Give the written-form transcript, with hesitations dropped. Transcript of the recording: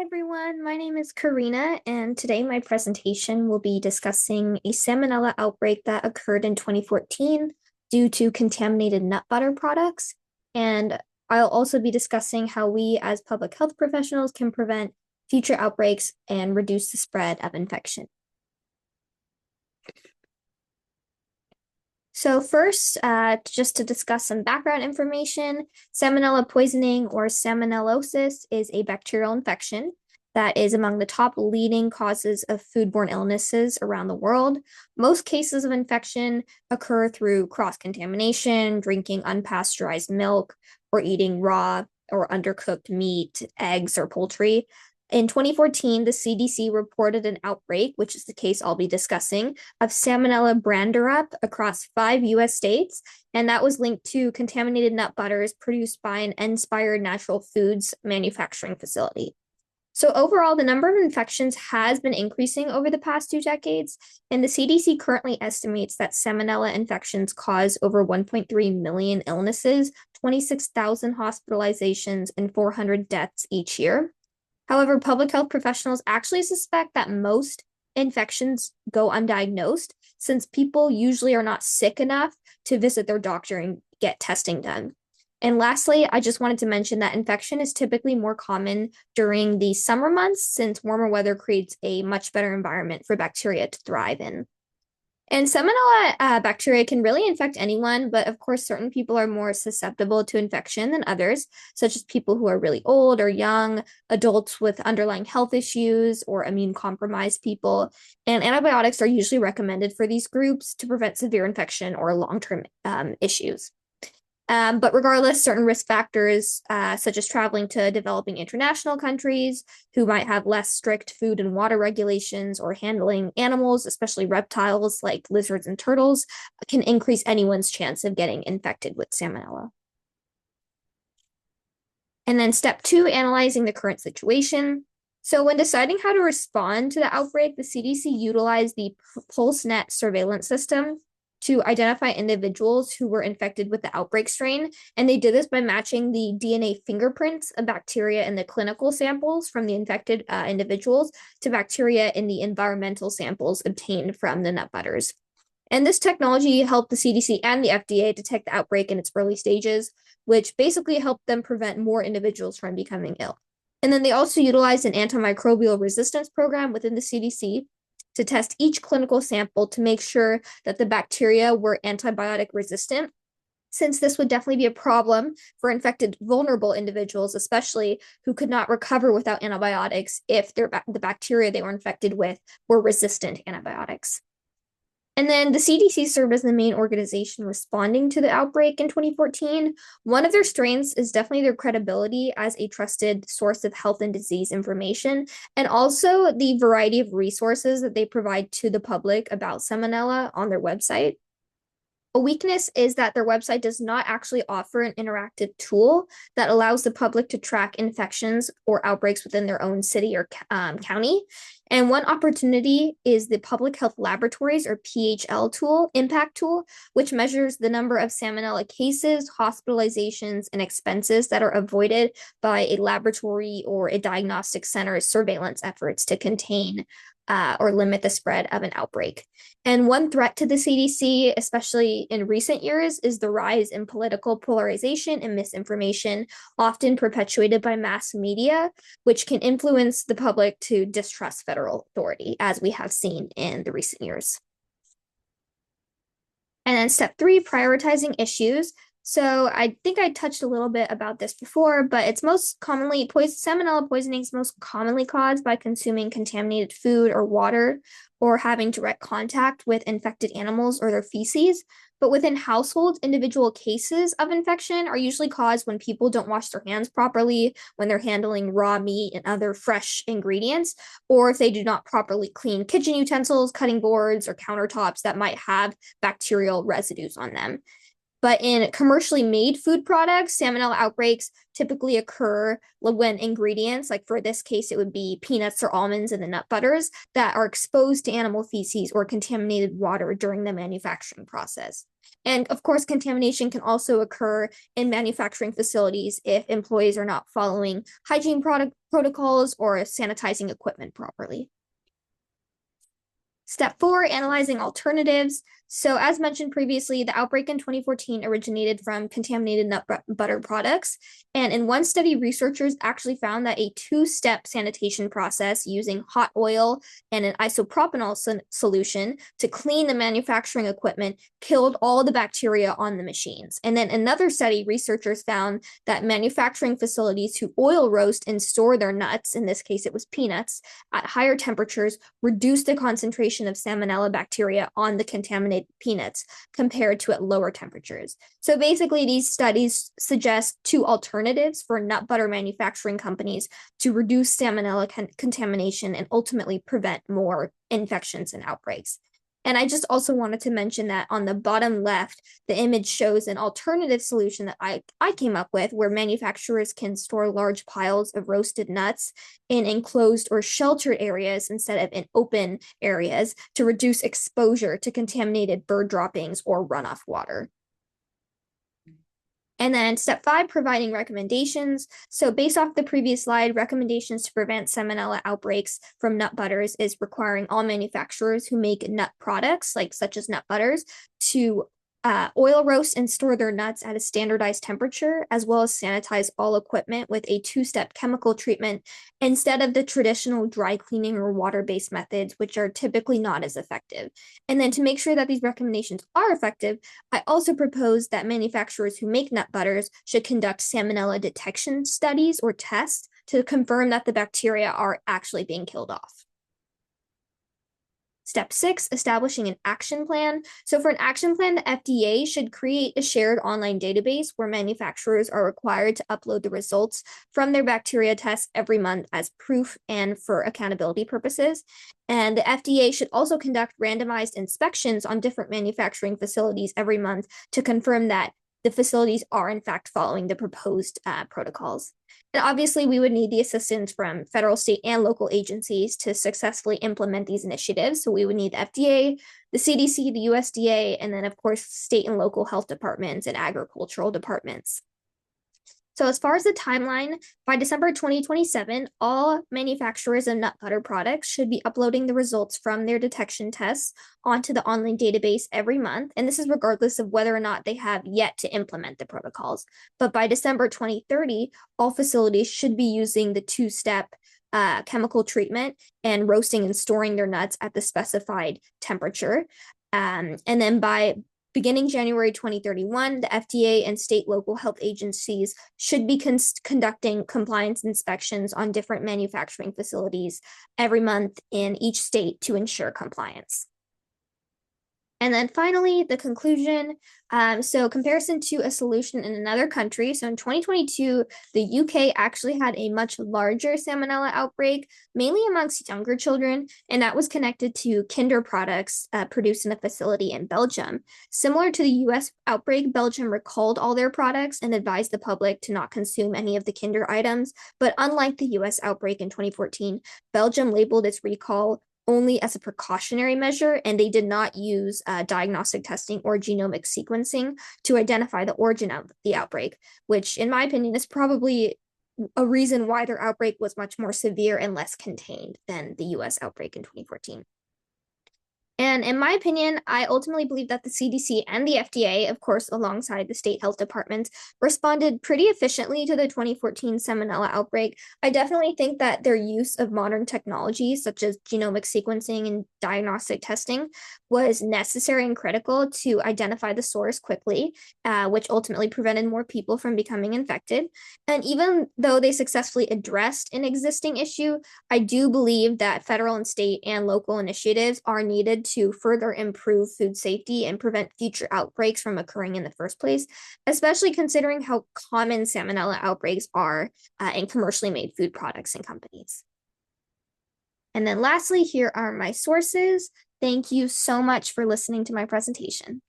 Everyone, my name is Karina, and today my presentation will be discussing a salmonella outbreak that occurred in 2014 due to contaminated nut butter products. And I'll also be discussing how we, as public health professionals, can prevent future outbreaks and reduce the spread of infection. So first, just to discuss some background information, salmonella poisoning or salmonellosis is a bacterial infection that is among the top leading causes of foodborne illnesses around the world. Most cases of infection occur through cross-contamination, drinking unpasteurized milk, or eating raw or undercooked meat, eggs, or poultry. In 2014, the CDC reported an outbreak, which is the case I'll be discussing, of Salmonella branderup across 5 US states, and that was linked to contaminated nut butters produced by an Inspire Natural Foods manufacturing facility. So overall, the number of infections has been increasing over the past 2 decades, and the CDC currently estimates that salmonella infections cause over 1.3 million illnesses, 26,000 hospitalizations, and 400 deaths each year. However, public health professionals actually suspect that most infections go undiagnosed since people usually are not sick enough to visit their doctor and get testing done. And lastly, I just wanted to mention that infection is typically more common during the summer months since warmer weather creates a much better environment for bacteria to thrive in. And salmonella bacteria can really infect anyone, but of course, certain people are more susceptible to infection than others, such as people who are really old or young, adults with underlying health issues, or immune compromised people. And antibiotics are usually recommended for these groups to prevent severe infection or long-term issues. But regardless, certain risk factors, such as traveling to developing international countries who might have less strict food and water regulations or handling animals, especially reptiles like lizards and turtles, can increase anyone's chance of getting infected with salmonella. And then step 2, analyzing the current situation. So when deciding how to respond to the outbreak, the CDC utilized the PulseNet surveillance system to identify individuals who were infected with the outbreak strain. And they did this by matching the DNA fingerprints of bacteria in the clinical samples from the infected individuals to bacteria in the environmental samples obtained from the nut butters. And this technology helped the CDC and the FDA detect the outbreak in its early stages, which basically helped them prevent more individuals from becoming ill. And then they also utilized an antimicrobial resistance program within the CDC to test each clinical sample to make sure that the bacteria were antibiotic resistant, since this would definitely be a problem for infected vulnerable individuals, especially who could not recover without antibiotics if the bacteria they were infected with were resistant to antibiotics. And then the CDC served as the main organization responding to the outbreak in 2014. One of their strengths is definitely their credibility as a trusted source of health and disease information, and also the variety of resources that they provide to the public about salmonella on their website. A weakness is that their website does not actually offer an interactive tool that allows the public to track infections or outbreaks within their own city or county. And one opportunity is the Public Health Laboratories or PHL tool, impact tool, which measures the number of salmonella cases, hospitalizations, and expenses that are avoided by a laboratory or a diagnostic center's surveillance efforts to contain or limit the spread of an outbreak. And one threat to the CDC, especially in recent years, is the rise in political polarization and misinformation, often perpetuated by mass media, which can influence the public to distrust federal authority, as we have seen in the recent years. And then step 3, prioritizing issues. So I think I touched a little bit about this before, but it's most commonly, salmonella poisoning is most commonly caused by consuming contaminated food or water or having direct contact with infected animals or their feces. But within households, individual cases of infection are usually caused when people don't wash their hands properly, when they're handling raw meat and other fresh ingredients, or if they do not properly clean kitchen utensils, cutting boards, or countertops that might have bacterial residues on them. But in commercially made food products, salmonella outbreaks typically occur when ingredients, like for this case, it would be peanuts or almonds in the nut butters, that are exposed to animal feces or contaminated water during the manufacturing process. And of course, contamination can also occur in manufacturing facilities if employees are not following hygiene protocols or sanitizing equipment properly. Step 4, analyzing alternatives. So as mentioned previously, the outbreak in 2014 originated from contaminated nut butter products. And in one study, researchers actually found that a two-step sanitation process using hot oil and an isopropanol solution to clean the manufacturing equipment killed all the bacteria on the machines. And then another study, researchers found that manufacturing facilities who oil roast and store their nuts, in this case it was peanuts, at higher temperatures reduced the concentration of salmonella bacteria on the contaminated peanuts compared to at lower temperatures. So basically, these studies suggest two alternatives for nut butter manufacturing companies to reduce salmonella contamination and ultimately prevent more infections and outbreaks. And I just also wanted to mention that on the bottom left, the image shows an alternative solution that I came up with, where manufacturers can store large piles of roasted nuts in enclosed or sheltered areas instead of in open areas to reduce exposure to contaminated bird droppings or runoff water. And then step 5, providing recommendations. So based off the previous slide, recommendations to prevent salmonella outbreaks from nut butters is requiring all manufacturers who make nut products, such as nut butters, to oil roast and store their nuts at a standardized temperature, as well as sanitize all equipment with a two-step chemical treatment instead of the traditional dry cleaning or water-based methods, which are typically not as effective. And then to make sure that these recommendations are effective, I also propose that manufacturers who make nut butters should conduct salmonella detection studies or tests to confirm that the bacteria are actually being killed off. Step 6, establishing an action plan. So for an action plan, the FDA should create a shared online database where manufacturers are required to upload the results from their bacteria tests every month as proof and for accountability purposes. And the FDA should also conduct randomized inspections on different manufacturing facilities every month to confirm that the facilities are in fact following the proposed protocols. And obviously, we would need the assistance from federal, state, and local agencies to successfully implement these initiatives. So we would need the FDA, the CDC, the USDA, and then, of course, state and local health departments and agricultural departments. So as far as the timeline, by December 2027, all manufacturers of nut butter products should be uploading the results from their detection tests onto the online database every month. And this is regardless of whether or not they have yet to implement the protocols. But by December 2030, all facilities should be using the two-step chemical treatment and roasting and storing their nuts at the specified temperature. And then by beginning January 2031, the FDA and state local health agencies should be conducting compliance inspections on different manufacturing facilities every month in each state to ensure compliance. And then finally, the conclusion. So comparison to a solution in another country. So in 2022, the UK actually had a much larger salmonella outbreak, mainly amongst younger children, and that was connected to Kinder products produced in a facility in Belgium. Similar to the US outbreak, Belgium recalled all their products and advised the public to not consume any of the Kinder items. But unlike the US outbreak in 2014, Belgium labeled its recall only as a precautionary measure, and they did not use diagnostic testing or genomic sequencing to identify the origin of the outbreak, which in my opinion is probably a reason why their outbreak was much more severe and less contained than the US outbreak in 2014. And in my opinion, I ultimately believe that the CDC and the FDA, of course, alongside the state health departments, responded pretty efficiently to the 2014 salmonella outbreak. I definitely think that their use of modern technologies, such as genomic sequencing and diagnostic testing, was necessary and critical to identify the source quickly, which ultimately prevented more people from becoming infected. And even though they successfully addressed an existing issue, I do believe that federal and state and local initiatives are needed to further improve food safety and prevent future outbreaks from occurring in the first place, especially considering how common salmonella outbreaks are in commercially made food products and companies. And then lastly, here are my sources. Thank you so much for listening to my presentation.